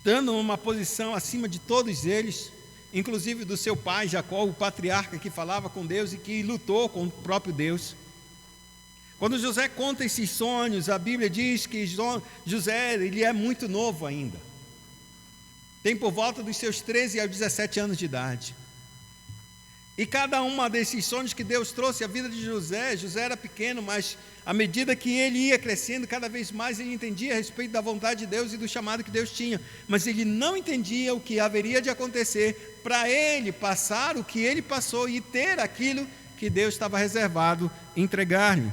dando uma posição acima de todos eles, inclusive do seu pai Jacó, o patriarca que falava com Deus e que lutou com o próprio Deus. Quando José conta esses sonhos, a Bíblia diz que José, ele é muito novo ainda. Tem por volta dos seus 13 aos 17 anos de idade. E cada um desses sonhos que Deus trouxe à vida de José, José era pequeno, mas à medida que ele ia crescendo, cada vez mais ele entendia a respeito da vontade de Deus e do chamado que Deus tinha. Mas ele não entendia o que haveria de acontecer para ele passar o que ele passou e ter aquilo que Deus estava reservado entregar-lhe.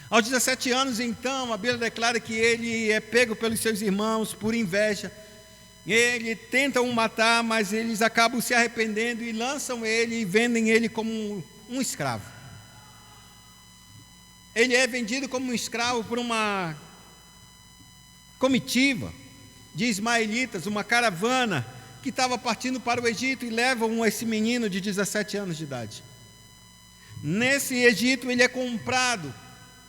Aos 17 anos, então, a Bíblia declara que ele é pego pelos seus irmãos por inveja. Ele tentam o matar, mas eles acabam se arrependendo e lançam ele e vendem ele como um escravo. Ele é vendido como um escravo por uma comitiva de ismaelitas, uma caravana que estava partindo para o Egito, e levam esse menino de 17 anos de idade. Nesse Egito ele é comprado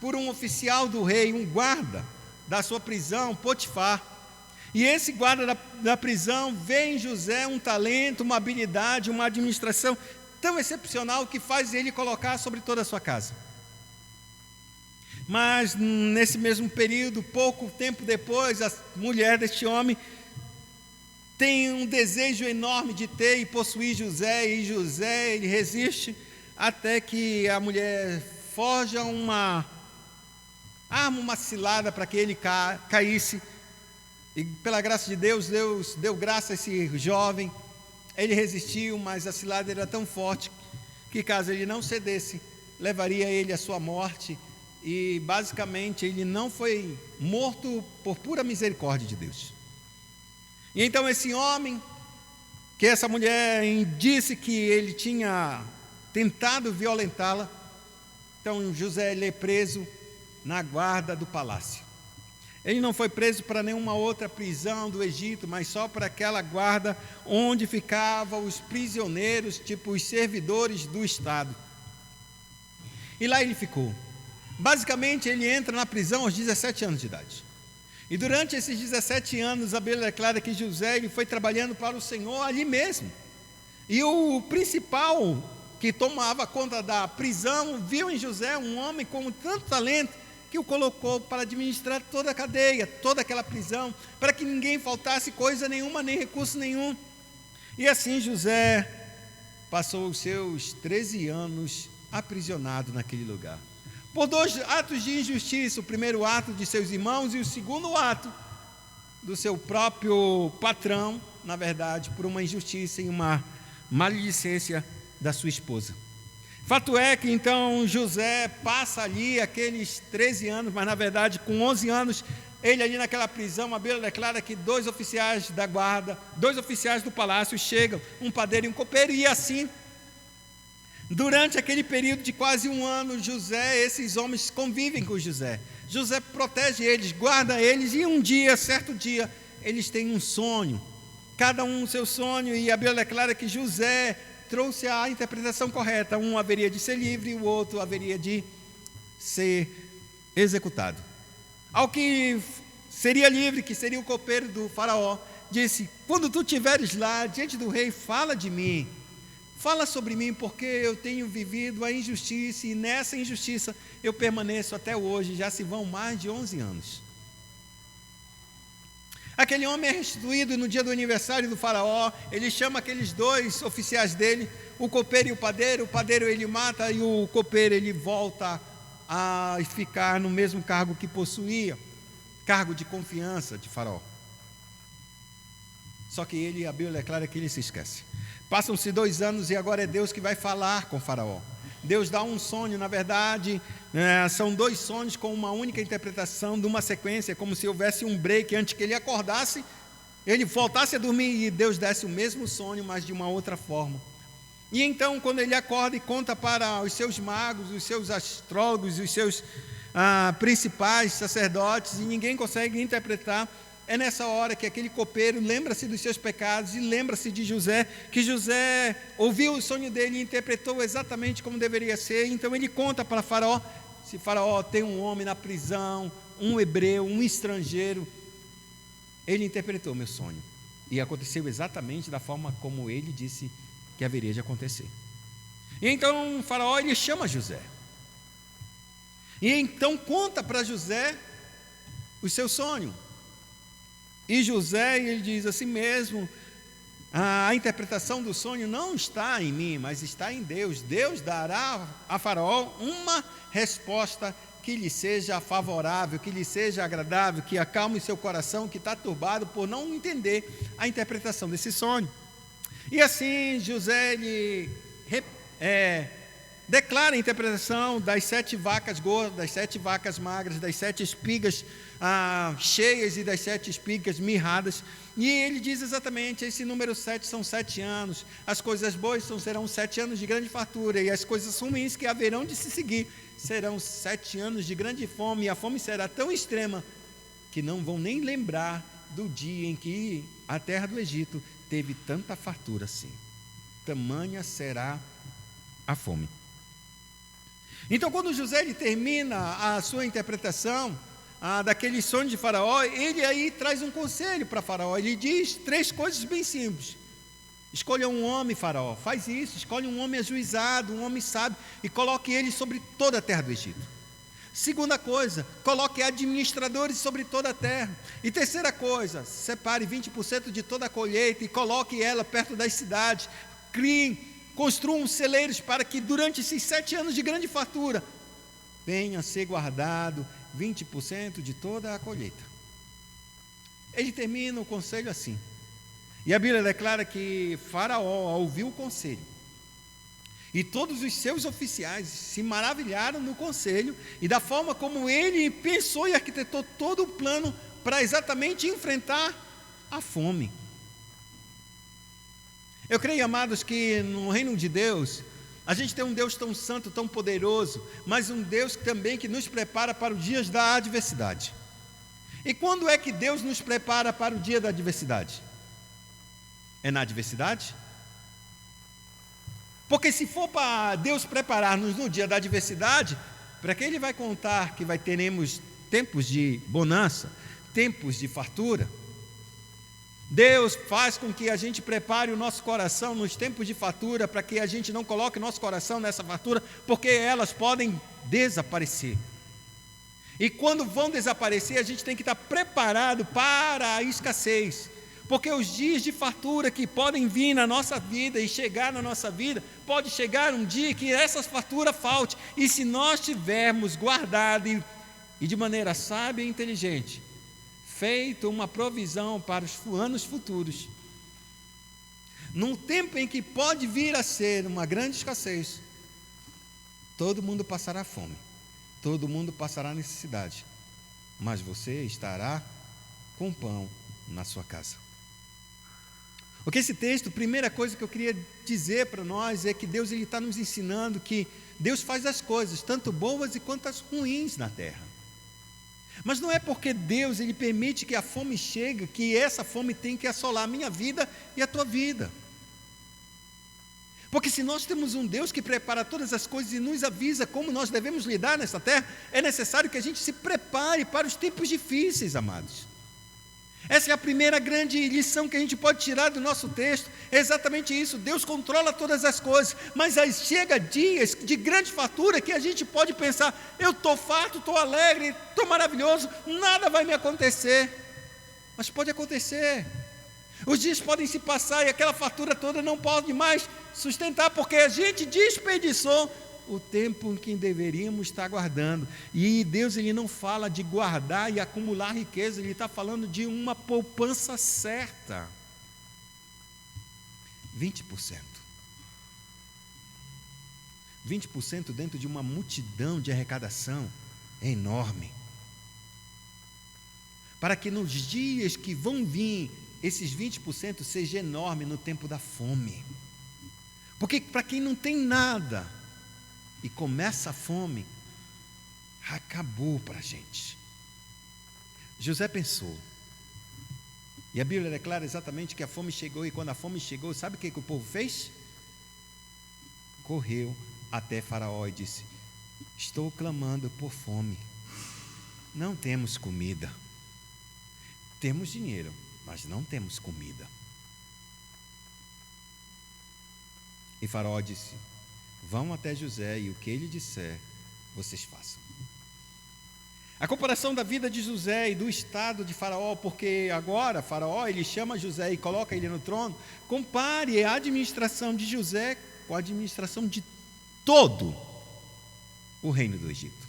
por um oficial do rei, um guarda da sua prisão, Potifar. E esse guarda da prisão vê em José um talento, uma habilidade, uma administração tão excepcional que faz ele colocar sobre toda a sua casa. Mas nesse mesmo período, pouco tempo depois, a mulher deste homem tem um desejo enorme de ter e possuir José, e José ele resiste até que a mulher forja uma arma, uma cilada para que ele caísse. E pela graça de Deus, Deus deu graça a esse jovem. Ele resistiu, mas a cilada era tão forte que, caso ele não cedesse, levaria ele à sua morte. E basicamente ele não foi morto por pura misericórdia de Deus. E então esse homem, que essa mulher disse que ele tinha tentado violentá-la, então José ele é preso na guarda do palácio. Ele não foi preso para nenhuma outra prisão do Egito, mas só para aquela guarda onde ficavam os prisioneiros, tipo os servidores do Estado. E lá ele ficou. Basicamente, ele entra na prisão aos 17 anos de idade. E durante esses 17 anos, a Bíblia declara que José ele foi trabalhando para o Senhor ali mesmo. E o principal que tomava conta da prisão viu em José um homem com tanto talento que o colocou para administrar toda a cadeia, toda aquela prisão, para que ninguém faltasse coisa nenhuma, nem recurso nenhum. E assim José passou os seus 13 anos aprisionado naquele lugar. Por 2 atos de injustiça, o primeiro ato de seus irmãos e o segundo ato do seu próprio patrão, na verdade, por uma injustiça e uma maledicência da sua esposa. Fato é que então José passa ali aqueles 13 anos, mas na verdade com 11 anos, ele ali naquela prisão, a Bíblia declara que 2 oficiais da guarda, 2 oficiais do palácio chegam, um padeiro e um copeiro, e assim, durante aquele período de quase 1 ano, esses homens convivem com José. José protege eles, guarda eles, e um dia, certo dia, eles têm um sonho, cada um o seu sonho, e a Bíblia declara que José trouxe a interpretação correta. Um haveria de ser livre e o outro haveria de ser executado. Ao que seria livre, que seria o copeiro do faraó, disse: quando tu estiveres lá diante do rei, fala de mim, fala sobre mim, porque eu tenho vivido a injustiça, e nessa injustiça eu permaneço até hoje. Já se vão mais de 11 anos. Aquele homem é restituído no dia do aniversário do faraó. Ele chama aqueles 2 oficiais dele, o copeiro e o padeiro. O padeiro ele mata, e o copeiro ele volta a ficar no mesmo cargo que possuía, cargo de confiança de faraó. Só que ele, a Bíblia declara que ele se esquece. Passam-se 2 anos e agora é Deus que vai falar com faraó. Deus dá um sonho, na verdade, são 2 sonhos com uma única interpretação de uma sequência, como se houvesse um break antes que ele acordasse, ele voltasse a dormir e Deus desse o mesmo sonho, mas de uma outra forma. E então, quando ele acorda e conta para os seus magos, os seus astrólogos, os seus principais sacerdotes, e ninguém consegue interpretar, é nessa hora que aquele copeiro lembra-se dos seus pecados e lembra-se de José, que José ouviu o sonho dele e interpretou exatamente como deveria ser. Então ele conta para faraó: se faraó tem um homem na prisão, um hebreu, um estrangeiro, Ele interpretou meu sonho, e aconteceu exatamente da forma como ele disse que haveria de acontecer. E então o faraó, ele chama José, e então conta para José o seu sonho. E José, ele diz assim mesmo: a interpretação do sonho não está em mim, mas está em Deus. Deus dará a Faraó uma resposta que lhe seja favorável, que lhe seja agradável, que acalme seu coração, que está turbado por não entender a interpretação desse sonho. E assim José, ele declara a interpretação das 7 vacas gordas, das 7 vacas magras, das 7 espigas cheias e das 7 espigas mirradas. E ele diz exatamente: esse número 7 são 7 anos, as coisas boas serão 7 anos de grande fartura, e as coisas ruins que haverão de se seguir serão 7 anos de grande fome, e a fome será tão extrema que não vão nem lembrar do dia em que a terra do Egito teve tanta fartura assim. Tamanha será a fome. Então, quando José, ele termina a sua interpretação daquele sonho de Faraó, ele aí traz um conselho para Faraó. Ele diz 3 coisas bem simples: escolha um homem, Faraó, faz isso, escolhe um homem ajuizado, um homem sábio, e coloque ele sobre toda a terra do Egito. Segunda coisa, coloque administradores sobre toda a terra. E terceira coisa, separe 20% de toda a colheita e coloque ela perto das cidades. Construam celeiros para que durante esses 7 anos de grande fartura venha a ser guardado 20% de toda a colheita. Ele termina o conselho assim. E a Bíblia declara que Faraó ouviu o conselho, e todos os seus oficiais se maravilharam no conselho e da forma como ele pensou e arquitetou todo o plano para exatamente enfrentar a fome. Eu creio, amados, que no reino de Deus a gente tem um Deus tão santo, tão poderoso, mas um Deus também que nos prepara para os dias da adversidade. E quando é que Deus nos prepara para o dia da adversidade? É na adversidade? Porque se for para Deus preparar-nos no dia da adversidade, para que Ele vai contar que teremos tempos de bonança, tempos de fartura? Deus faz com que a gente prepare o nosso coração nos tempos de fartura, para que a gente não coloque o nosso coração nessa fartura, porque elas podem desaparecer. E quando vão desaparecer, a gente tem que estar preparado para a escassez, porque os dias de fartura que podem vir na nossa vida e chegar na nossa vida, pode chegar um dia que essa fartura falte, e se nós tivermos guardado e de maneira sábia e inteligente feito uma provisão para os anos futuros, num tempo em que pode vir a ser uma grande escassez, todo mundo passará fome, todo mundo passará necessidade, mas você estará com pão na sua casa. Porque esse texto, a primeira coisa que eu queria dizer para nós é que Deus está nos ensinando que Deus faz as coisas, tanto boas quanto as ruins na terra. Mas não é porque Deus ele permite que a fome chegue, que essa fome tem que assolar a minha vida e a tua vida. Porque se nós temos um Deus que prepara todas as coisas e nos avisa como nós devemos lidar nessa terra, é necessário que a gente se prepare para os tempos difíceis, amados. Essa é a primeira grande lição que a gente pode tirar do nosso texto, é exatamente isso. Deus controla todas as coisas, mas aí chega dias de grande fartura que a gente pode pensar: eu estou farto, estou alegre, estou maravilhoso, nada vai me acontecer. Mas pode acontecer. Os dias podem se passar e aquela fartura toda não pode mais sustentar, porque a gente desperdiçou o tempo em que deveríamos estar guardando. E Deus ele não fala de guardar e acumular riqueza, Ele está falando de uma poupança certa. 20%. 20% dentro de uma multidão de arrecadação é enorme. Para que nos dias que vão vir, esses 20% seja enorme no tempo da fome. Porque para quem não tem nada e começa a fome, acabou para a gente. José pensou, e a Bíblia declara exatamente que a fome chegou, e quando a fome chegou, sabe o que o povo fez? Correu até Faraó e disse: estou clamando por fome, não temos comida, temos dinheiro, mas não temos comida. E Faraó disse: vão até José e o que ele disser, vocês façam. A comparação da vida de José e do estado de Faraó, porque agora Faraó, ele chama José e coloca ele no trono. Compare a administração de José com a administração de todo o reino do Egito.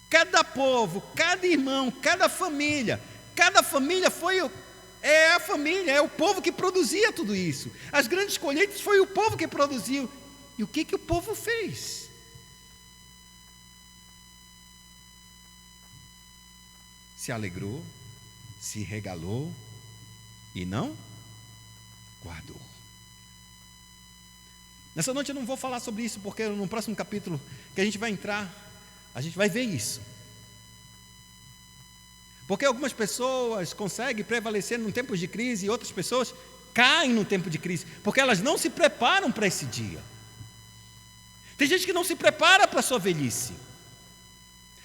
Cada povo, cada irmão, cada família é a família, é o povo que produzia tudo isso. As grandes colheitas foi o povo que produziu. E o que o povo fez? Se alegrou, se regalou e não guardou. Nessa noite eu não vou falar sobre isso, porque no próximo capítulo que a gente vai entrar, a gente vai ver isso. Porque algumas pessoas conseguem prevalecer num tempo de crise e outras pessoas caem no tempo de crise, porque elas não se preparam para esse dia. Tem gente que não se prepara para a sua velhice.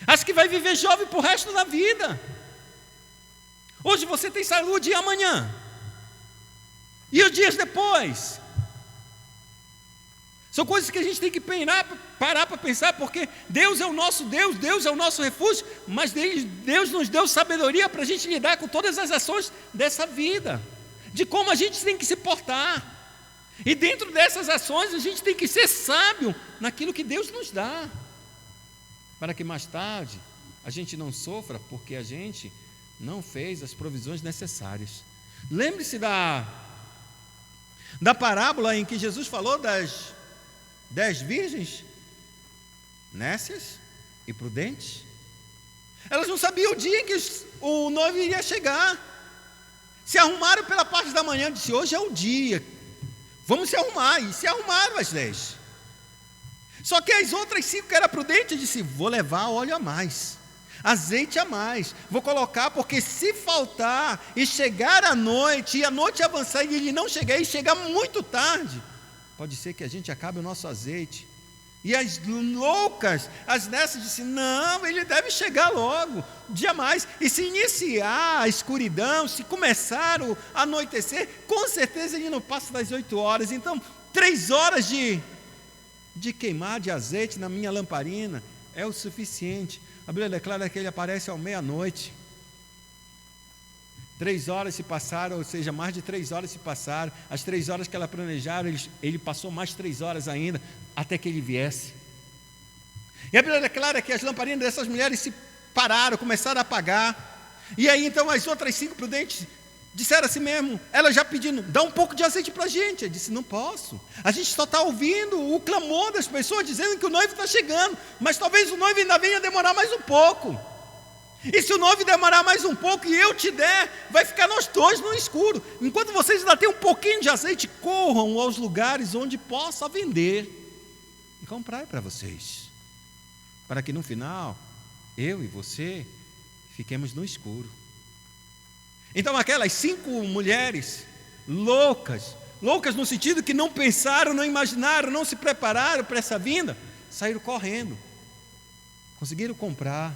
Acha que vai viver jovem para o resto da vida. Hoje você tem saúde e amanhã? E os dias depois? São coisas que a gente tem que parar para pensar, porque Deus é o nosso Deus, Deus é o nosso refúgio, mas Deus nos deu sabedoria para a gente lidar com todas as ações dessa vida, de como a gente tem que se portar. E dentro dessas ações a gente tem que ser sábio naquilo que Deus nos dá, para que mais tarde a gente não sofra, porque a gente não fez as provisões necessárias. Lembre-se da parábola em que Jesus falou das 10 virgens nécias e prudentes. Elas não sabiam o dia em que o noivo iria chegar. Se arrumaram pela parte da manhã, disse: hoje é o dia, vamos se arrumar. E se arrumaram as 10. Só que as outras 5 que eram prudentes, disse: vou levar óleo a mais, azeite a mais, vou colocar, porque se faltar e chegar à noite, e a noite avançar e ele não chegar, e chegar muito tarde, pode ser que a gente acabe o nosso azeite. E as loucas, as nessas, disseram: não, ele deve chegar logo, dia mais. E se iniciar a escuridão, se começar a anoitecer, com certeza ele não passa das 8 horas. Então 3 horas de queimar de azeite na minha lamparina é o suficiente. A Bíblia declara que ele aparece à meia-noite. 3 horas se passaram, ou seja, mais de 3 horas se passaram. As 3 horas que ela planejaram, ele passou mais 3 horas ainda, até que ele viesse. E a Bíblia declara que as lamparinas dessas mulheres se pararam, começaram a apagar. E aí então as outras 5 prudentes disseram assim mesmo, elas já pedindo: dá um pouco de azeite para a gente. Eu disse: não posso, a gente só está ouvindo o clamor das pessoas dizendo que o noivo está chegando, mas talvez o noivo ainda venha demorar mais um pouco. E se o noivo demorar mais um pouco e eu te der, vai ficar nós dois no escuro. Enquanto vocês ainda têm um pouquinho de azeite, corram aos lugares onde possa vender e comprar para vocês, para que no final eu e você fiquemos no escuro. Então aquelas 5 mulheres loucas no sentido que não pensaram, não imaginaram, não se prepararam para essa vinda, saíram correndo, conseguiram comprar,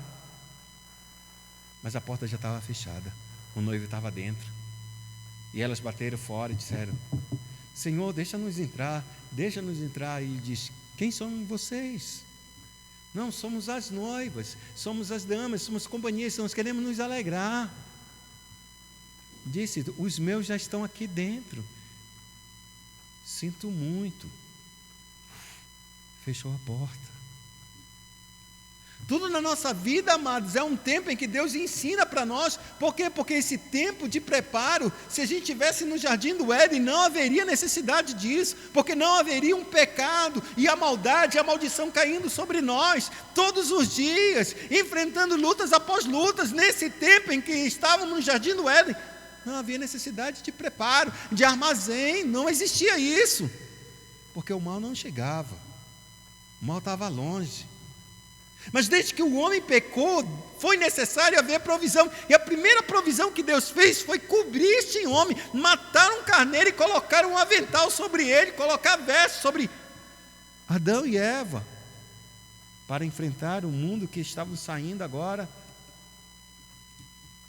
mas a porta já estava fechada, o noivo estava dentro. E elas bateram fora e disseram: Senhor, deixa-nos entrar. E ele diz: quem são vocês? Não, somos as noivas, somos as damas, somos companhias, nós queremos nos alegrar. Disse: os meus já estão aqui dentro. Sinto muito. Fechou a porta. Tudo na nossa vida, amados, é um tempo em que Deus ensina para nós. Por quê? Porque esse tempo de preparo, se a gente estivesse no jardim do Éden, não haveria necessidade disso, porque não haveria um pecado e a maldade, a maldição caindo sobre nós, todos os dias, enfrentando lutas após lutas. Nesse tempo em que estávamos no jardim do Éden, não havia necessidade de preparo, de armazém, não existia isso, porque o mal não chegava, o mal estava longe. Mas desde que o homem pecou, foi necessário haver provisão. E a primeira provisão que Deus fez foi cobrir este homem, matar um carneiro e colocar um avental sobre ele, colocar vestes sobre Adão e Eva, para enfrentar o mundo que estavam saindo agora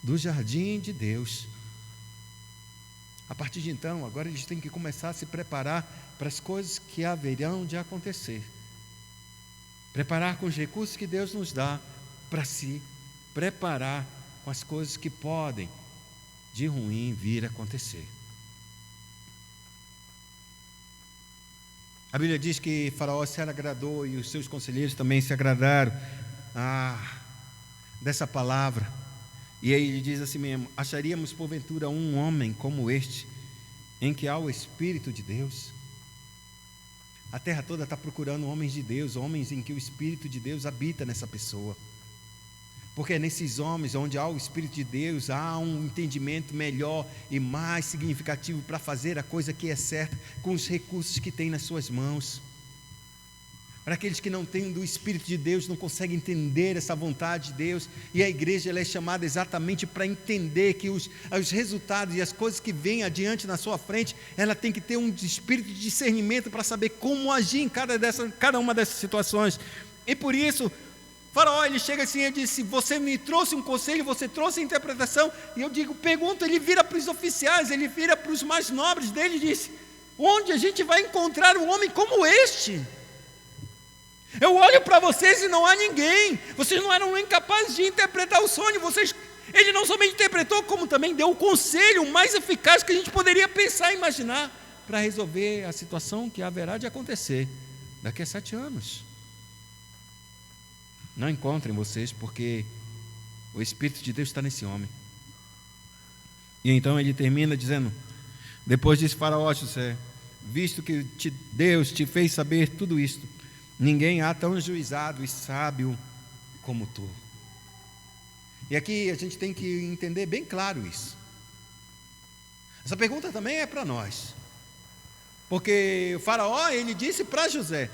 do jardim de Deus. A partir de então, agora eles têm que começar a se preparar para as coisas que haverão de acontecer. Preparar com os recursos que Deus nos dá para se preparar com as coisas que podem de ruim vir a acontecer. A Bíblia diz que Faraó se agradou e os seus conselheiros também se agradaram dessa palavra. E aí ele diz assim mesmo: acharíamos porventura um homem como este, em que há o Espírito de Deus? A terra toda está procurando homens de Deus, homens em que o Espírito de Deus habita nessa pessoa. Porque é nesses homens onde há o Espírito de Deus, há um entendimento melhor e mais significativo para fazer a coisa que é certa com os recursos que tem nas suas mãos. Para aqueles que não têm do Espírito de Deus, não conseguem entender essa vontade de Deus, e a igreja ela é chamada exatamente para entender que os resultados e as coisas que vêm adiante na sua frente, ela tem que ter um espírito de discernimento para saber como agir em cada uma dessas situações. E por isso, Faraó, ele chega assim e disse: você me trouxe um conselho, você trouxe a interpretação. E eu pergunto, ele vira para os oficiais, ele vira para os mais nobres dele e diz: onde a gente vai encontrar um homem como este? Eu olho para vocês e não há ninguém. Vocês não eram incapazes de interpretar o sonho. Ele não somente interpretou, como também deu o conselho mais eficaz que a gente poderia pensar e imaginar para resolver a situação que haverá de acontecer daqui a 7 anos. Não encontrem vocês, porque o Espírito de Deus está nesse homem. E então ele termina dizendo: depois disse Faraó a José: visto que Deus te fez saber tudo isto, ninguém há tão ajuizado e sábio como tu. E aqui a gente tem que entender bem claro isso. Essa pergunta também é para nós, porque o Faraó, ele disse para José: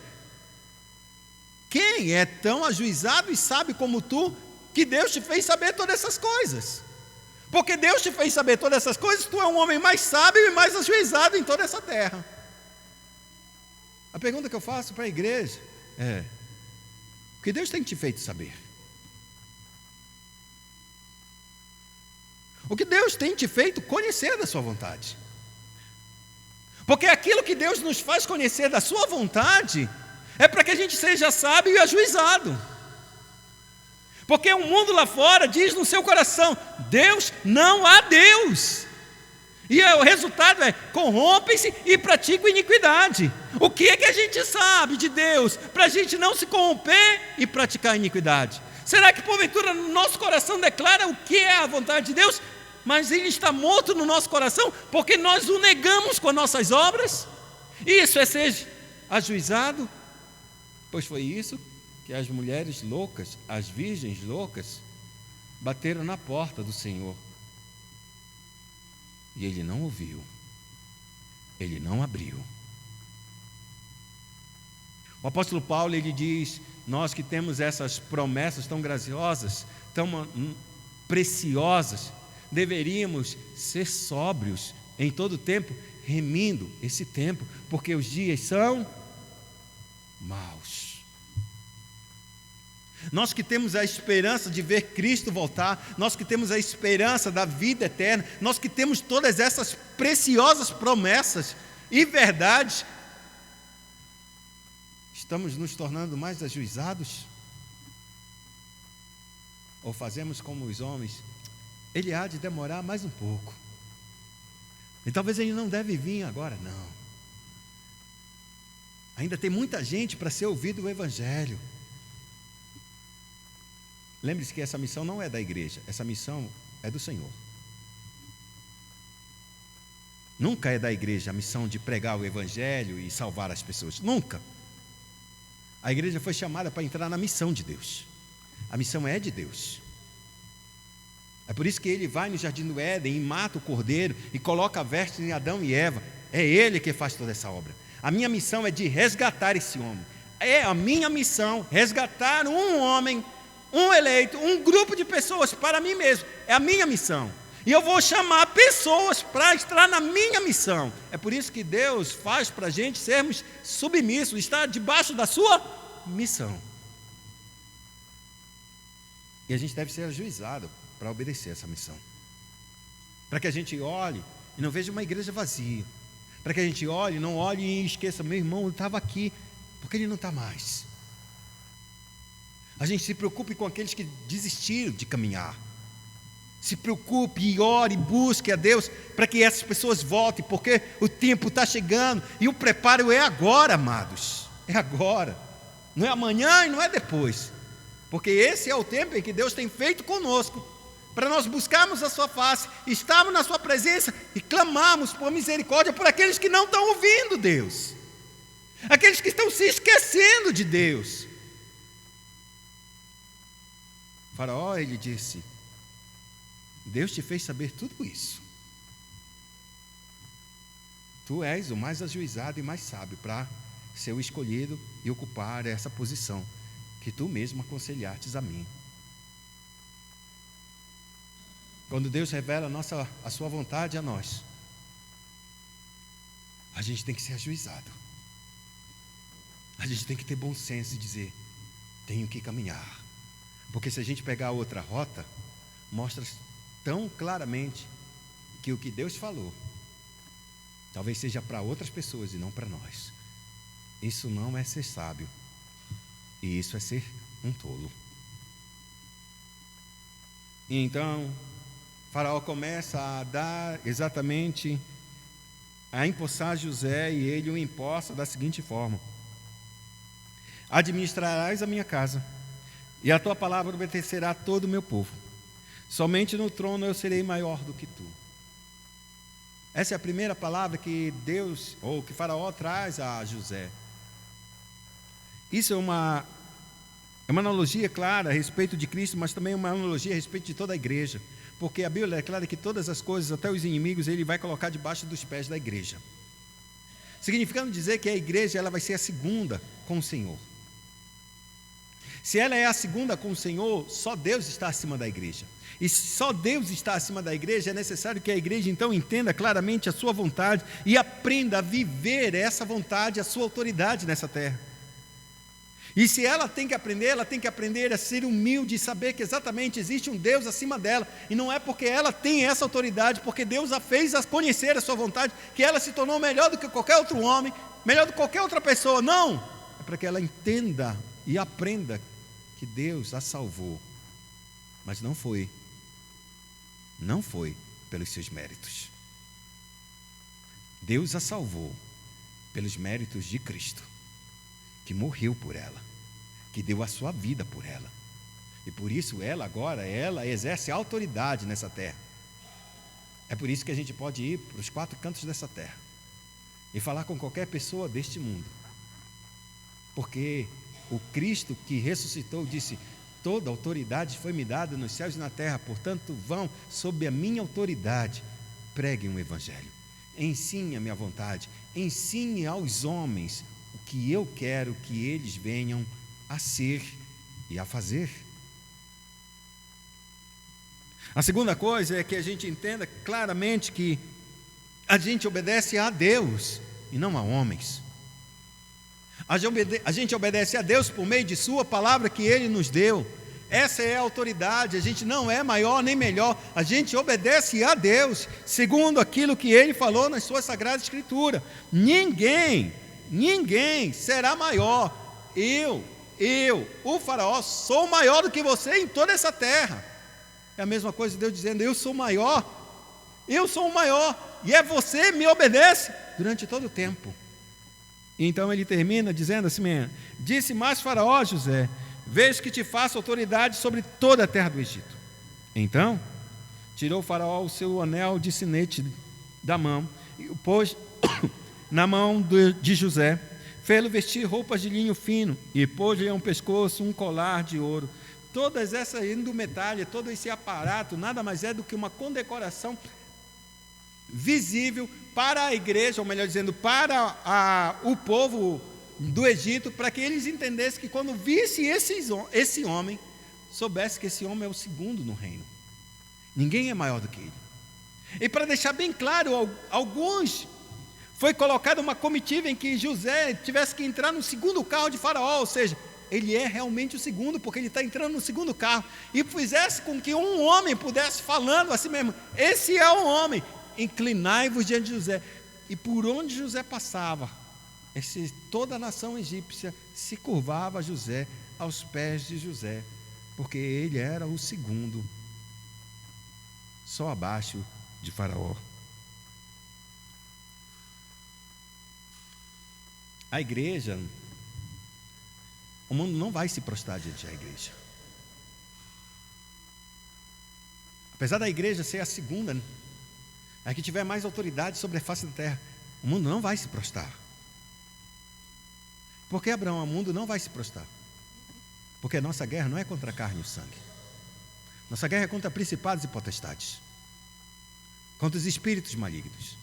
quem é tão ajuizado e sábio como tu, que Deus te fez saber todas essas coisas? Porque Deus te fez saber todas essas coisas, tu é um homem mais sábio e mais ajuizado em toda essa terra. A pergunta que eu faço para a igreja é: o que Deus tem te feito saber? O que Deus tem te feito conhecer da sua vontade? Porque aquilo que Deus nos faz conhecer da sua vontade é para que a gente seja sábio e ajuizado. Porque o mundo lá fora diz no seu coração: Deus, não há Deus. E o resultado é: corrompem-se e praticam iniquidade. O que é que a gente sabe de Deus para a gente não se corromper e praticar iniquidade? Será que porventura no nosso coração declara o que é a vontade de Deus, mas ele está morto no nosso coração porque nós o negamos com as nossas obras? Isso é ser ajuizado? Pois foi isso que as mulheres loucas, as virgens loucas, bateram na porta do Senhor. E ele não ouviu, ele não abriu. O apóstolo Paulo, ele diz: nós que temos essas promessas tão graciosas, tão preciosas, deveríamos ser sóbrios em todo o tempo, remindo esse tempo, porque os dias são maus. Nós que temos a esperança de ver Cristo voltar, nós que temos a esperança da vida eterna, nós que temos todas essas preciosas promessas e verdades, estamos nos tornando mais ajuizados? Ou fazemos como os homens: ele há de demorar mais um pouco, e talvez ele não deve vir agora, não. Ainda tem muita gente para ser ouvido o Evangelho. Lembre-se que essa missão não é da igreja, essa missão é do Senhor. Nunca é da igreja a missão de pregar o Evangelho e salvar as pessoas, nunca. A igreja foi chamada para entrar na missão de Deus. A missão é de Deus. É por isso que ele vai no jardim do Éden e mata o cordeiro e coloca a veste em Adão e Eva. É ele que faz toda essa obra. A minha missão é de resgatar esse homem. É a minha missão resgatar um homem, um eleito, um grupo de pessoas para mim mesmo. É a minha missão. E eu vou chamar pessoas para entrar na minha missão. É por isso que Deus faz para a gente sermos submissos, estar debaixo da sua missão. E a gente deve ser ajuizado para obedecer essa missão. Para que a gente olhe e não veja uma igreja vazia. Para que a gente olhe, não olhe e esqueça, meu irmão estava aqui, porque ele não está mais. A gente se preocupe com aqueles que desistiram de caminhar. Se preocupe e ore e busque a Deus para que essas pessoas voltem, porque o tempo está chegando e o preparo é agora, amados. É agora. Não é amanhã e não é depois. Porque esse é o tempo em que Deus tem feito conosco, para nós buscarmos a sua face, estarmos na sua presença e clamarmos por misericórdia por aqueles que não estão ouvindo Deus, aqueles que estão se esquecendo de Deus. O faraó, ele disse: Deus te fez saber tudo isso. Tu és o mais ajuizado e mais sábio para ser o escolhido e ocupar essa posição que tu mesmo aconselhastes a mim. Quando Deus revela a sua vontade a nós, a gente tem que ser ajuizado. A gente tem que ter bom senso e dizer: tenho que caminhar. Porque se a gente pegar outra rota, mostra tão claramente que o que Deus falou talvez seja para outras pessoas e não para nós. Isso não é ser sábio, e isso é ser um tolo. E então Faraó começa a dar exatamente, a empossar José, e ele o empossa da seguinte forma: administrarás a minha casa, e a tua palavra obedecerá a todo o meu povo. Somente no trono eu serei maior do que tu. Essa é a primeira palavra que Deus, ou que Faraó traz a José. Isso é uma analogia clara a respeito de Cristo, mas também uma analogia a respeito de toda a igreja. Porque a Bíblia declara que todas as coisas, até os inimigos, ele vai colocar debaixo dos pés da igreja. Significando dizer que a igreja ela vai ser a segunda com o Senhor. Se ela é a segunda com o Senhor, só Deus está acima da igreja. E se só Deus está acima da igreja, é necessário que a igreja então entenda claramente a sua vontade e aprenda a viver essa vontade, a sua autoridade nessa terra. E se ela tem que aprender a ser humilde e saber que exatamente existe um Deus acima dela. E não é porque ela tem essa autoridade, porque Deus a fez conhecer a sua vontade, que ela se tornou melhor do que qualquer outro homem, melhor do que qualquer outra pessoa. Não! É para que ela entenda e aprenda que Deus a salvou. Mas não foi pelos seus méritos. Deus a salvou pelos méritos de Cristo, que morreu por ela, que deu a sua vida por ela. E por isso ela exerce autoridade nessa terra. É por isso que a gente pode ir para os 4 cantos dessa terra e falar com qualquer pessoa deste mundo. Porque o Cristo que ressuscitou disse: toda autoridade foi me dada nos céus e na terra, portanto vão sob a minha autoridade, preguem o evangelho, ensine a minha vontade, ensine aos homens o que eu quero que eles venham a ser e a fazer. A segunda coisa é que a gente entenda claramente que a gente obedece a Deus e não a homens. A gente obedece a Deus por meio de sua palavra que Ele nos deu. Essa é a autoridade. A gente não é maior nem melhor. A gente obedece a Deus segundo aquilo que Ele falou nas suas sagradas escrituras. Ninguém será maior. O faraó, sou maior do que você em toda essa terra. É a mesma coisa de Deus dizendo: eu sou maior, eu sou o maior, e é você me obedece durante todo o tempo. Então ele termina dizendo assim: disse mais Faraó a José: vejo que te faço autoridade sobre toda a terra do Egito. Então tirou o Faraó o seu anel de sinete da mão e o pôs na mão de José, fê-lo vestir roupas de linho fino e pôs-lhe ao pescoço um colar de ouro. Todas essa indumentária, todo esse aparato, nada mais é do que uma condecoração visível para a igreja, ou melhor dizendo, para o povo do Egito, para que eles entendessem que quando visse esse homem, soubesse que esse homem é o segundo no reino. Ninguém é maior do que ele. E para deixar bem claro, alguns, foi colocada uma comitiva em que José tivesse que entrar no segundo carro de Faraó, ou seja, ele é realmente o segundo, porque ele está entrando no segundo carro, e fizesse com que um homem pudesse falando assim mesmo, esse é o homem, inclinai-vos diante de José. E por onde José passava, toda a nação egípcia se curvava a José, aos pés de José, porque ele era o segundo, só abaixo de Faraó. A igreja, o mundo não vai se prostrar diante da igreja. Apesar da igreja ser a segunda, a que tiver mais autoridade sobre a face da terra, o mundo não vai se prostrar. Por que, Abraão, o mundo não vai se prostrar? Porque a nossa guerra não é contra a carne e o sangue. Nossa guerra é contra principados e potestades, contra os espíritos malignos,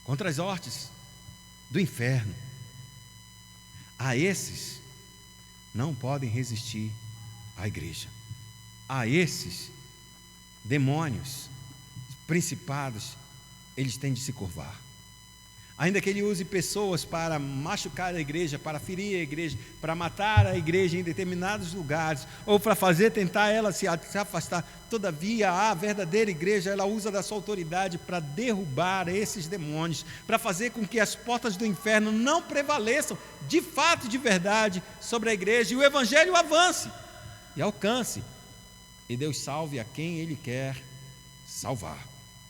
contra as hortes do inferno. A esses não podem resistir à igreja. A esses demônios, principados, eles têm de se curvar. Ainda que ele use pessoas para machucar a igreja, para ferir a igreja, para matar a igreja em determinados lugares, ou para tentar ela se afastar, todavia a verdadeira igreja, ela usa da sua autoridade para derrubar esses demônios, para fazer com que as portas do inferno não prevaleçam, de fato, de verdade, sobre a igreja, e o evangelho avance e alcance, e Deus salve a quem Ele quer salvar,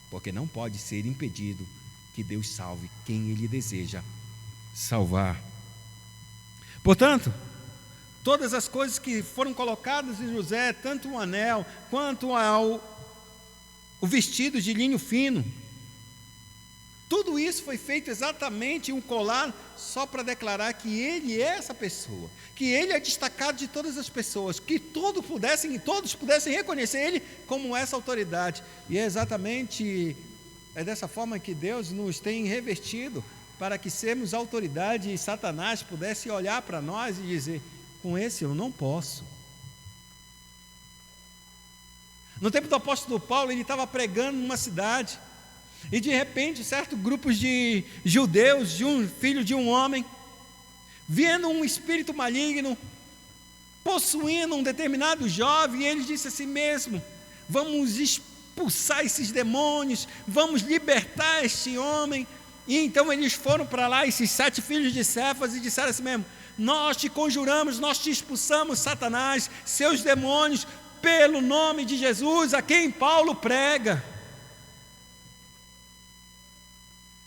porque não pode ser impedido que Deus salve quem Ele deseja salvar. Portanto, todas as coisas que foram colocadas em José, tanto o anel, quanto o vestido de linho fino, tudo isso foi feito exatamente um colar só para declarar que ele é essa pessoa, que ele é destacado de todas as pessoas, que todos pudessem reconhecer ele como essa autoridade. E é exatamente dessa forma que Deus nos tem revestido, para que sermos autoridade e Satanás pudesse olhar para nós e dizer: com esse eu não posso. No tempo do apóstolo Paulo, ele estava pregando numa cidade, e de repente, certos grupos de judeus, de um filho de um homem, vendo um espírito maligno, possuindo um determinado jovem, e ele disse a si mesmo: vamos expulsar esses demônios, vamos libertar este homem. E então eles foram para lá, esses 7 filhos de Cefas, e disseram assim mesmo: nós te conjuramos, nós te expulsamos, Satanás, seus demônios, pelo nome de Jesus, a quem Paulo prega.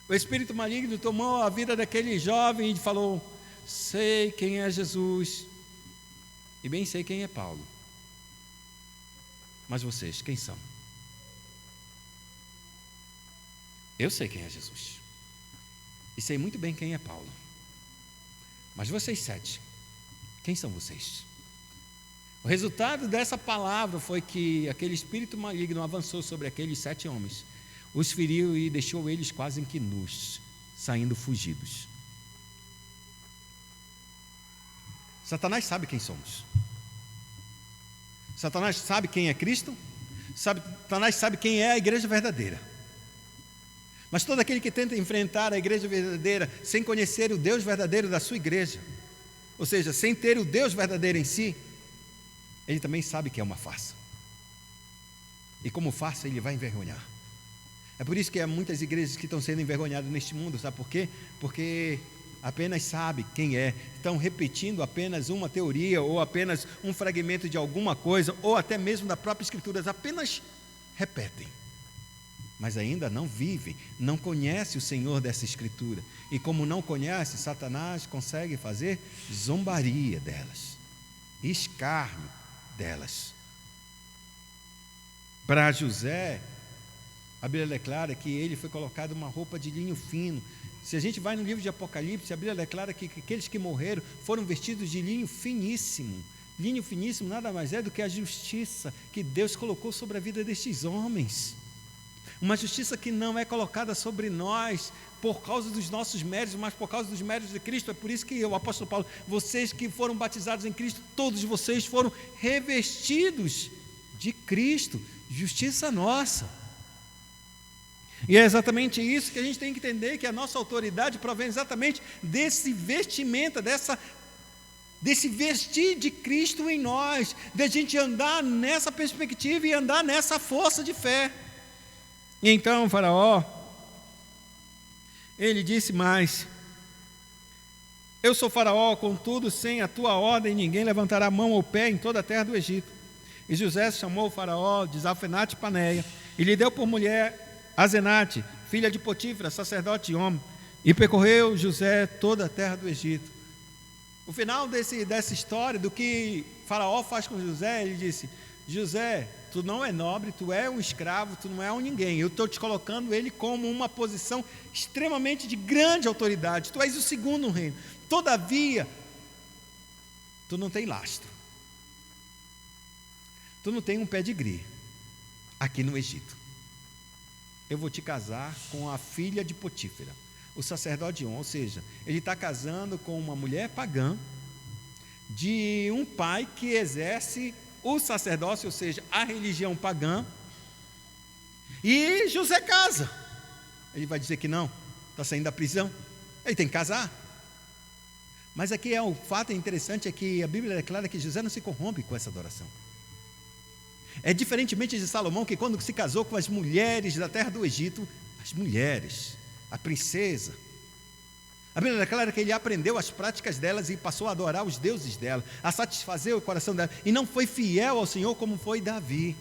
O espírito maligno tomou a vida daquele jovem e falou: sei quem é Jesus, e bem sei quem é Paulo, mas vocês, quem são? Eu sei quem é Jesus, e sei muito bem quem é Paulo, mas vocês 7, quem são vocês? O resultado dessa palavra foi que aquele espírito maligno avançou sobre aqueles 7 homens, os feriu e deixou eles quase que nus, saindo fugidos. Satanás sabe quem somos. Satanás sabe quem é Cristo. Satanás sabe quem é a igreja verdadeira. Mas todo aquele que tenta enfrentar a igreja verdadeira sem conhecer o Deus verdadeiro da sua igreja, ou seja, sem ter o Deus verdadeiro em si, ele também sabe que é uma farsa. E como farsa, ele vai envergonhar. É por isso que há muitas igrejas que estão sendo envergonhadas neste mundo, sabe por quê? Porque apenas sabe quem é, estão repetindo apenas uma teoria, ou apenas um fragmento de alguma coisa, ou até mesmo da própria Escritura, apenas repetem, mas ainda não vivem, não conhecem o Senhor dessa Escritura, e como não conhece, Satanás consegue fazer zombaria delas, escárnio delas. Para José, a Bíblia declara que ele foi colocado uma roupa de linho fino. Se a gente vai no livro de Apocalipse, a Bíblia declara que aqueles que morreram foram vestidos de linho finíssimo. Linho finíssimo nada mais é do que a justiça que Deus colocou sobre a vida destes homens. Uma justiça que não é colocada sobre nós por causa dos nossos méritos, mas por causa dos méritos de Cristo. É por isso que o apóstolo Paulo: vocês que foram batizados em Cristo, todos vocês foram revestidos de Cristo, justiça nossa. E é exatamente isso que a gente tem que entender, que a nossa autoridade provém exatamente desse vestimenta, dessa desse vestir de Cristo em nós, de a gente andar nessa perspectiva e andar nessa força de fé. E então o Faraó, ele disse mais: eu sou Faraó, contudo, sem a tua ordem, ninguém levantará a mão ou pé em toda a terra do Egito. E José chamou o Faraó de Zafenate-Paneia, e lhe deu por mulher Azenate, filha de Potífera, sacerdote e homem. E percorreu José toda a terra do Egito. O final dessa história, do que Faraó faz com José, ele disse: José, tu não é nobre, tu é um escravo, tu não é um ninguém. Eu estou te colocando ele como uma posição extremamente de grande autoridade. Tu és o segundo no reino. Todavia, tu não tem lastro. Tu não tem um pedigree aqui no Egito. Eu vou te casar com a filha de Potífera, o sacerdote On, ou seja, ele está casando com uma mulher pagã de um pai que exerce o sacerdócio, ou seja, a religião pagã. E José casa. Ele vai dizer que não, está saindo da prisão, ele tem que casar. Mas aqui o fato interessante é que a Bíblia declara que José não se corrompe com essa adoração. É diferentemente de Salomão, que quando se casou com as mulheres da terra do Egito, as mulheres, a princesa, a Bíblia declara que ele aprendeu as práticas delas e passou a adorar os deuses dela, a satisfazer o coração dela, e não foi fiel ao Senhor como foi Davi.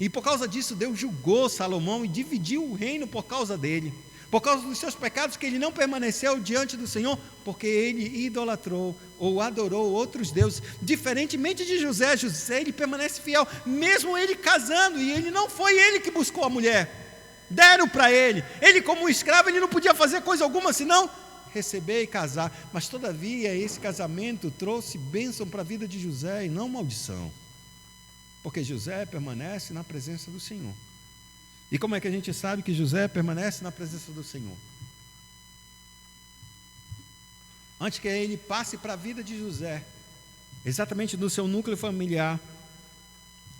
E por causa disso Deus julgou Salomão e dividiu o reino por causa dele, por causa dos seus pecados, que ele não permaneceu diante do Senhor, porque ele idolatrou ou adorou outros deuses. Diferentemente de José, ele permanece fiel, mesmo ele casando, e ele não foi ele que buscou a mulher, deram para ele. Ele, como um escravo, ele não podia fazer coisa alguma senão receber e casar. Mas todavia esse casamento trouxe bênção para a vida de José e não maldição, porque José permanece na presença do Senhor. E como é que a gente sabe que José permanece na presença do Senhor? Antes que ele passe para a vida de José, exatamente no seu núcleo familiar,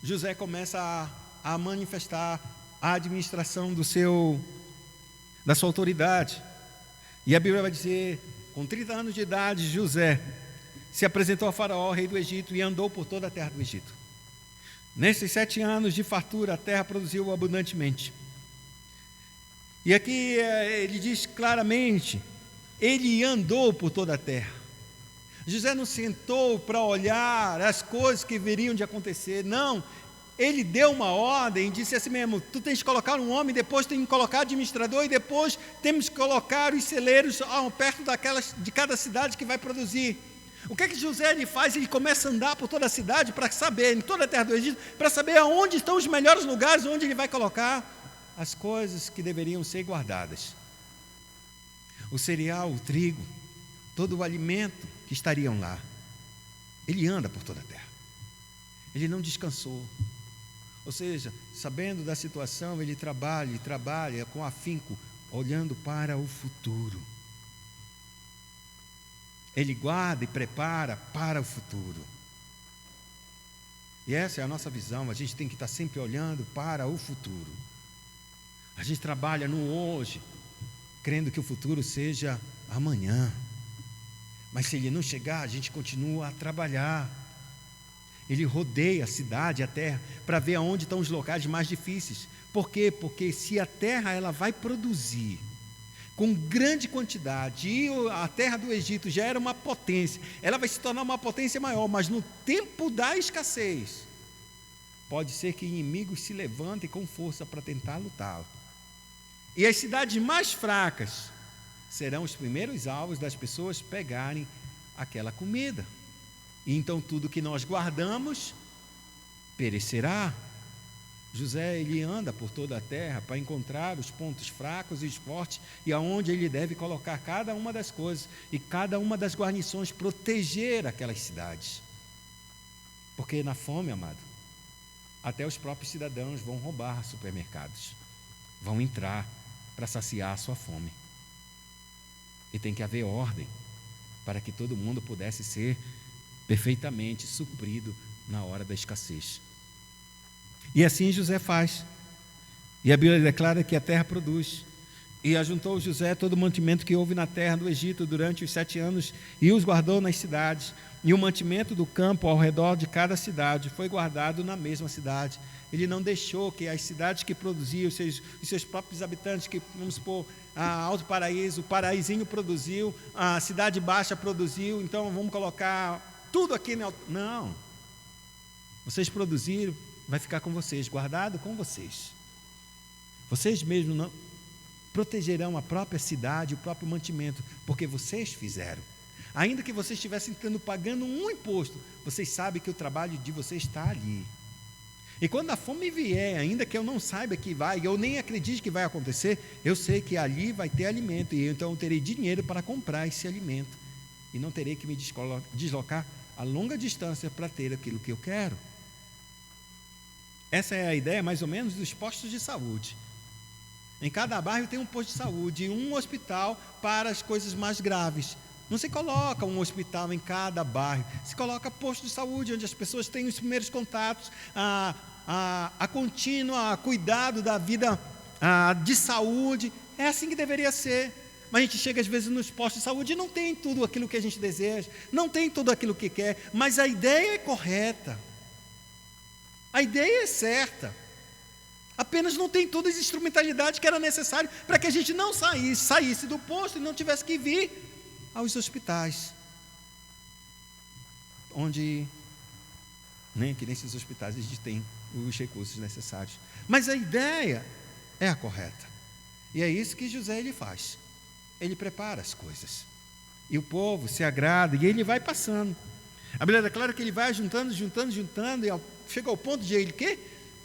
José começa a manifestar a administração da sua autoridade. E a Bíblia vai dizer: com 30 anos de idade, José se apresentou a Faraó, rei do Egito, e andou por toda a terra do Egito. Nesses 7 anos de fartura, a terra produziu abundantemente. E aqui ele diz claramente: ele andou por toda a terra. José não sentou para olhar as coisas que viriam de acontecer, não. Ele deu uma ordem e disse assim mesmo: tu tens que colocar um homem, depois tem que colocar administrador, e depois temos que colocar os celeiros perto de cada cidade que vai produzir. O que José ele faz? Ele começa a andar por toda a cidade para saber, em toda a terra do Egito, para saber aonde estão os melhores lugares, onde ele vai colocar as coisas que deveriam ser guardadas. O cereal, o trigo, todo o alimento que estariam lá. Ele anda por toda a terra. Ele não descansou. Ou seja, sabendo da situação, ele trabalha com afinco, olhando para o futuro. Ele guarda e prepara para o futuro. E essa é a nossa visão. A gente tem que estar sempre olhando para o futuro. A gente trabalha no hoje, crendo que o futuro seja amanhã. Mas se ele não chegar, a gente continua a trabalhar. Ele rodeia a cidade, a terra, para ver aonde estão os locais mais difíceis. Por quê? Porque se a terra ela vai produzir com grande quantidade, e a terra do Egito já era uma potência, ela vai se tornar uma potência maior, mas no tempo da escassez, pode ser que inimigos se levantem com força para tentar lutá-lo. E as cidades mais fracas serão os primeiros alvos das pessoas pegarem aquela comida. E então tudo que nós guardamos perecerá. José, ele anda por toda a terra para encontrar os pontos fracos e os fortes, e aonde ele deve colocar cada uma das coisas e cada uma das guarnições, proteger aquelas cidades. Porque na fome, amado, até os próprios cidadãos vão roubar supermercados, vão entrar para saciar a sua fome. E tem que haver ordem para que todo mundo pudesse ser perfeitamente suprido na hora da escassez. E assim José faz. E a Bíblia declara que a terra produz. E ajuntou José todo o mantimento que houve na terra do Egito durante os 7 anos, e os guardou nas cidades. e o mantimento do campo ao redor de cada cidade foi guardado na mesma cidade. Ele não deixou que as cidades que produziam, os seus próprios habitantes, que, vamos supor, a Alto Paraíso, o Paraízinho produziu, a Cidade Baixa produziu, então vamos colocar tudo aqui. Não. Vocês produziram, vai ficar com vocês, guardado com vocês. Vocês mesmos não protegerão a própria cidade, o próprio mantimento, porque vocês fizeram. Ainda que vocês estivessem pagando um imposto, vocês sabem que o trabalho de vocês está ali. E quando a fome vier, ainda que eu não saiba que vai, eu nem acredite que vai acontecer, eu sei que ali vai ter alimento, e então eu terei dinheiro para comprar esse alimento, e não terei que me deslocar a longa distância para ter aquilo que eu quero. Essa é a ideia, mais ou menos, dos postos de saúde. Em cada bairro tem um posto de saúde e um hospital para as coisas mais graves. Não se coloca um hospital em cada bairro, se coloca posto de saúde, onde as pessoas têm os primeiros contatos, a contínua cuidado da vida de saúde. É assim que deveria ser. Mas a gente chega às vezes nos postos de saúde e não tem tudo aquilo que a gente deseja, não tem tudo aquilo que quer, mas a ideia é correta, a ideia é certa. Apenas não tem todas as instrumentalidades que era necessário para que a gente não saísse do posto e não tivesse que vir aos hospitais, onde nem aqui nesses hospitais a gente tem os recursos necessários. Mas a ideia é a correta. E é isso que José ele faz. Ele prepara as coisas. E o povo se agrada e ele vai passando. A Bíblia declara que ele vai juntando, e chega ao ponto de ele quê?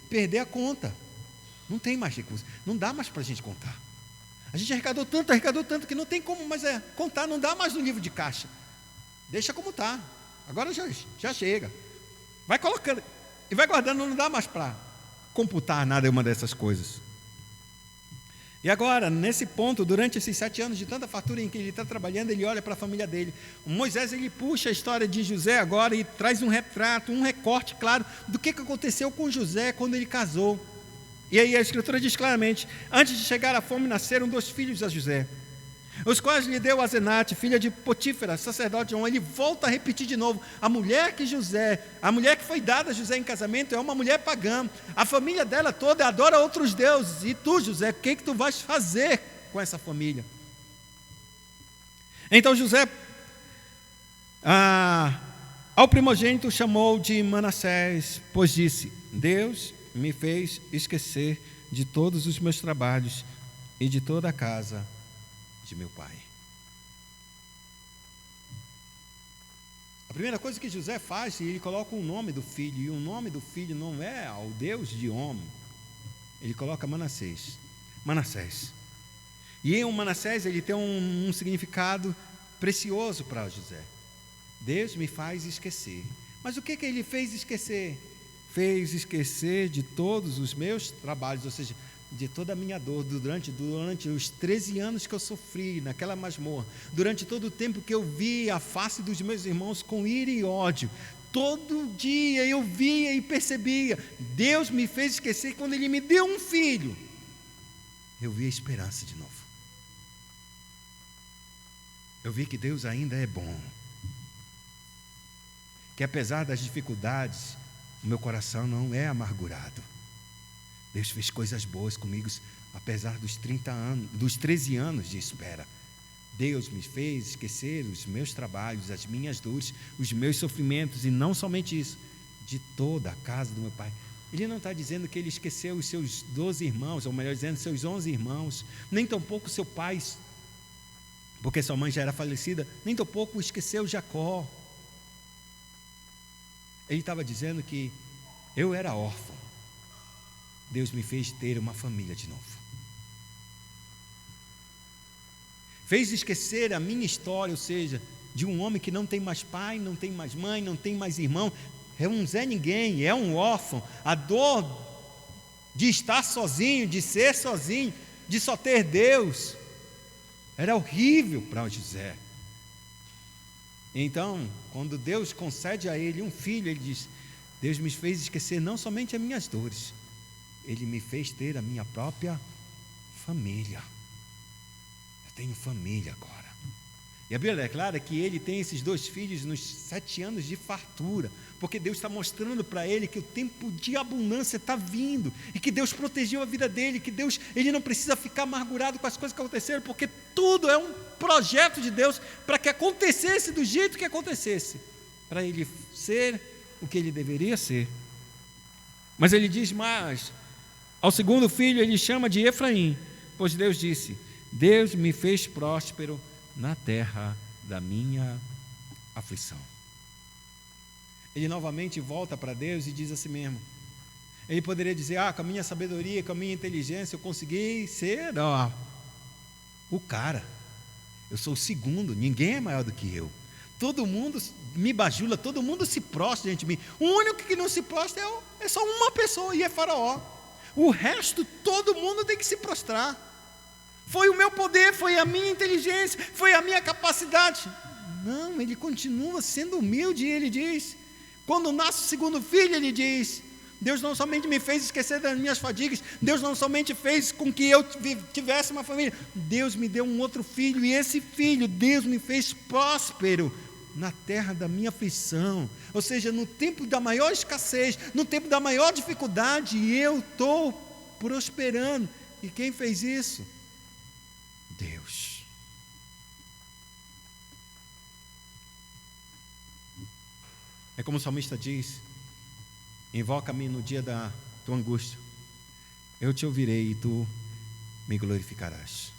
Perder a conta. Não tem mais recursos, não dá mais para a gente contar. A gente arrecadou tanto que não tem como mais contar, não dá mais no livro de caixa. Deixa como está, agora já chega. Vai colocando e vai guardando, não dá mais para computar nada uma dessas coisas. E agora, nesse ponto, durante esses 7 anos de tanta fartura em que ele está trabalhando, ele olha para a família dele. O Moisés, ele puxa a história de José agora e traz um retrato, um recorte claro do que aconteceu com José quando ele casou. E aí a Escritura diz claramente: antes de chegar à fome, nasceram 2 filhos a José, os quais lhe deu Asenate, filha de Potífera, sacerdote de On. Ele volta a repetir de novo: a mulher que foi dada a José em casamento é uma mulher pagã, a família dela toda adora outros deuses, e tu, José, o que tu vais fazer com essa família? Então José, ao primogênito chamou de Manassés, pois disse: Deus me fez esquecer de todos os meus trabalhos e de toda a casa de meu pai. A primeira coisa que José faz, ele coloca o nome do filho, e o nome do filho não é ao Deus de homem, ele coloca Manassés. E em Manassés ele tem um significado precioso para José. Deus me faz esquecer. Mas o que ele fez esquecer? Fez esquecer de todos os meus trabalhos, ou seja, de toda a minha dor, durante os 13 anos que eu sofri naquela masmorra, durante todo o tempo que eu vi a face dos meus irmãos com ira e ódio, todo dia eu via e percebia. Deus me fez esquecer. Quando Ele me deu um filho, eu vi a esperança de novo. Eu vi que Deus ainda é bom, que apesar das dificuldades, o meu coração não é amargurado. Deus fez coisas boas comigo, apesar dos 13 anos de espera. Deus me fez esquecer os meus trabalhos, as minhas dores, os meus sofrimentos, e não somente isso, de toda a casa do meu pai. Ele não está dizendo que ele esqueceu os seus 12 irmãos, ou melhor dizendo, seus 11 irmãos, nem tampouco seu pai, porque sua mãe já era falecida, nem tampouco esqueceu Jacó. Ele estava dizendo que eu era órfão. Deus me fez ter uma família de novo. Fez esquecer a minha história, ou seja, de um homem que não tem mais pai, não tem mais mãe, não tem mais irmão, é um Zé Ninguém, é um órfão. A dor de estar sozinho, de ser sozinho, de só ter Deus, era horrível para José. Então, quando Deus concede a ele um filho, ele diz: Deus me fez esquecer não somente as minhas dores, Ele me fez ter a minha própria família. Eu tenho família agora. E a Bíblia declara que ele tem esses 2 filhos nos 7 anos de fartura, porque Deus está mostrando para ele que o tempo de abundância está vindo, e que Deus protegeu a vida dele, que ele não precisa ficar amargurado com as coisas que aconteceram, porque tudo é um projeto de Deus para que acontecesse do jeito que acontecesse, para ele ser o que ele deveria ser. Mas ele diz mais, ao segundo filho ele chama de Efraim, pois Deus disse: Deus me fez próspero na terra da minha aflição. Ele novamente volta para Deus e diz a si mesmo. Ele poderia dizer: com a minha sabedoria, com a minha inteligência, eu consegui ser o cara. Eu sou o segundo, ninguém é maior do que eu. Todo mundo me bajula, todo mundo se prostra diante de mim. O único que não se prostra é só uma pessoa, e é Faraó. O resto, todo mundo tem que se prostrar. Foi o meu poder, foi a minha inteligência, foi a minha capacidade. Não, ele continua sendo humilde, e ele diz, quando nasce o segundo filho, ele diz: Deus não somente me fez esquecer das minhas fadigas, Deus não somente fez com que eu tivesse uma família, Deus me deu um outro filho, e esse filho, Deus me fez próspero na terra da minha aflição. Ou seja, no tempo da maior escassez, no tempo da maior dificuldade, eu estou prosperando. E quem fez isso? Deus. É como o salmista diz: invoca-me no dia da tua angústia, eu te ouvirei e tu me glorificarás.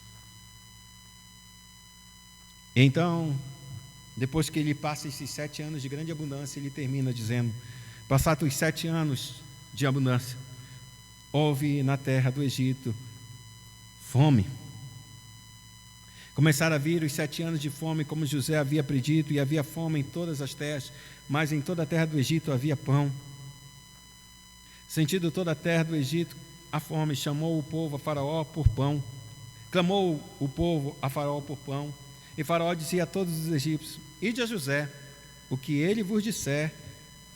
Então, depois que ele passa esses 7 anos de grande abundância, ele termina dizendo: passados os 7 anos de abundância, houve na terra do Egito fome. Começaram a vir os 7 anos de fome, como José havia predito, e havia fome em todas as terras, mas em toda a terra do Egito havia pão. Sentindo toda a terra do Egito a fome, chamou o povo a Faraó por pão. Clamou o povo a Faraó por pão. E Faraó dizia a todos os egípcios: ide a José, o que ele vos disser,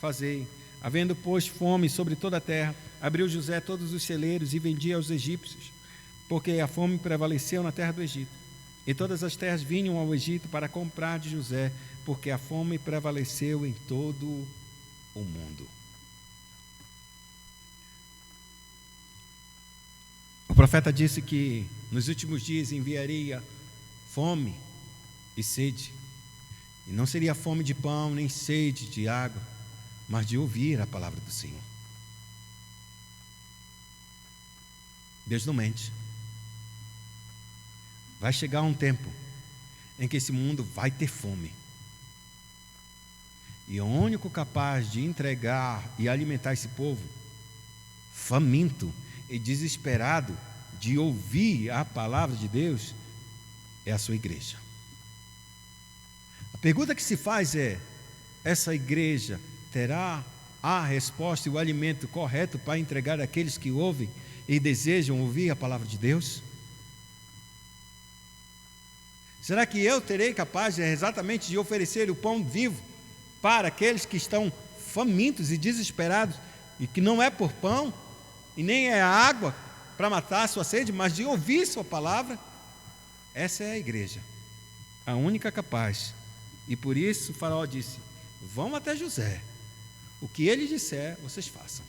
fazei. Havendo, pois, fome sobre toda a terra, abriu José todos os celeiros e vendia aos egípcios, porque a fome prevaleceu na terra do Egito. E todas as terras vinham ao Egito para comprar de José, porque a fome prevaleceu em todo o mundo. O profeta disse que nos últimos dias enviaria fome e sede, e não seria fome de pão, nem sede de água, mas de ouvir a palavra do Senhor. Deus não mente. Vai chegar um tempo em que esse mundo vai ter fome, e o único capaz de entregar e alimentar esse povo, faminto e desesperado de ouvir a palavra de Deus, é a sua igreja. A pergunta que se faz é: essa igreja terá a resposta e o alimento correto para entregar àqueles que ouvem e desejam ouvir a palavra de Deus? Será que eu terei capaz exatamente de oferecer o pão vivo para aqueles que estão famintos e desesperados, e que não é por pão e nem é água para matar a sua sede, mas de ouvir sua palavra? Essa é a igreja, a única capaz. E por isso o Faraó disse: vão até José, o que ele disser, vocês façam.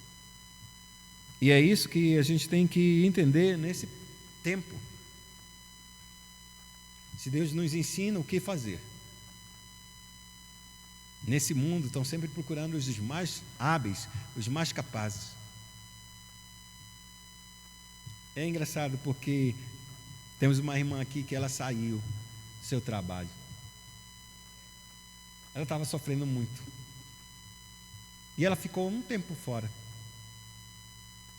E é isso que a gente tem que entender nesse tempo. Se Deus nos ensina o que fazer, nesse mundo estão sempre procurando os mais hábeis, os mais capazes. É engraçado porque temos uma irmã aqui que ela saiu do seu trabalho. Ela estava sofrendo muito. E ela ficou um tempo fora.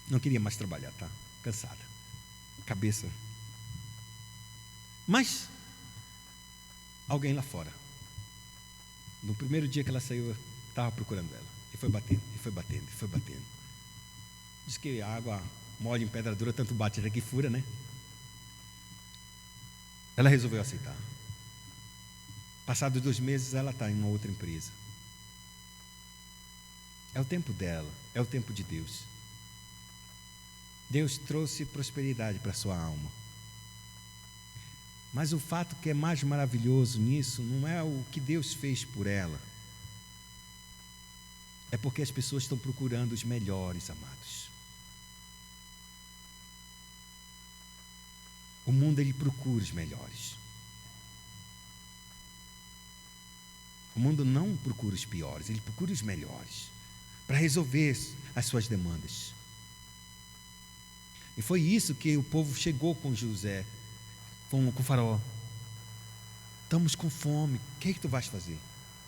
Não queria mais trabalhar, tá? Cansada. Cabeça. Mas alguém lá fora, no primeiro dia que ela saiu, estava procurando ela. E foi batendo, e foi batendo, e foi batendo. Diz que a água mole em pedra dura, tanto bate até que fura, né? Ela resolveu aceitar. Passados 2 meses, ela está em uma outra empresa. É o tempo dela, é o tempo de Deus. Deus trouxe prosperidade para a sua alma. Mas o fato que é mais maravilhoso nisso não é o que Deus fez por ela. É porque as pessoas estão procurando os melhores, amados. O mundo, ele procura os melhores. O mundo não procura os piores, ele procura os melhores para resolver as suas demandas. E foi isso que o povo chegou com José, com o faraó. Estamos com fome, o que tu vais fazer?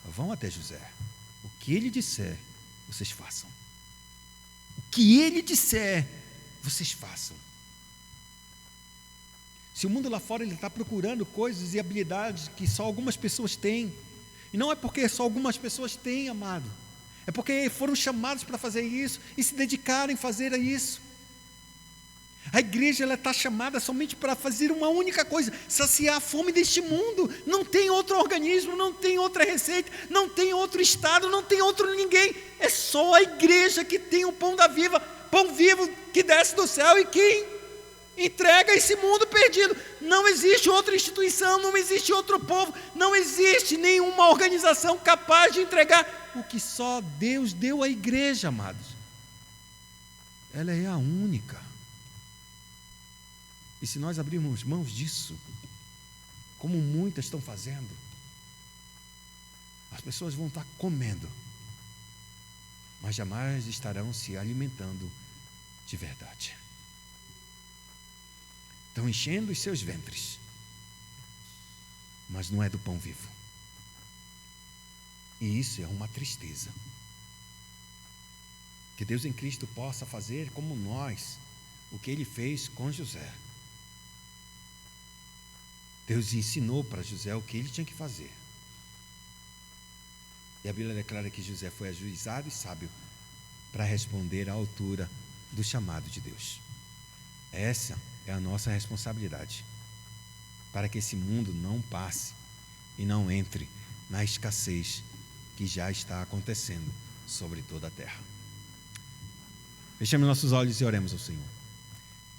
Vão até José. O que ele disser, vocês façam. O que ele disser, vocês façam. Se o mundo lá fora ele está procurando coisas e habilidades que só algumas pessoas têm, e não é porque só algumas pessoas têm, amado, é porque foram chamados para fazer isso e se dedicaram a fazer isso. A igreja está chamada somente para fazer uma única coisa: saciar a fome deste mundo. Não tem outro organismo, não tem outra receita, não tem outro estado, não tem outro ninguém. É só a igreja que tem o pão vivo que desce do céu e que entrega esse mundo perdido. Não existe outra instituição, não existe outro povo, não existe nenhuma organização capaz de entregar o que só Deus deu à igreja, amados. Ela é a única. E se nós abrirmos mãos disso, como muitas estão fazendo, as pessoas vão estar comendo, mas jamais estarão se alimentando de verdade. Estão enchendo os seus ventres, mas não é do pão vivo. E isso é uma tristeza. Que Deus em Cristo possa fazer como nós, o que Ele fez com José. Deus ensinou para José o que ele tinha que fazer. E a Bíblia declara que José foi ajuizado e sábio para responder à altura do chamado de Deus. Essa é a nossa responsabilidade, para que esse mundo não passe e não entre na escassez que já está acontecendo sobre toda a terra. Fechemos nossos olhos e oremos ao Senhor.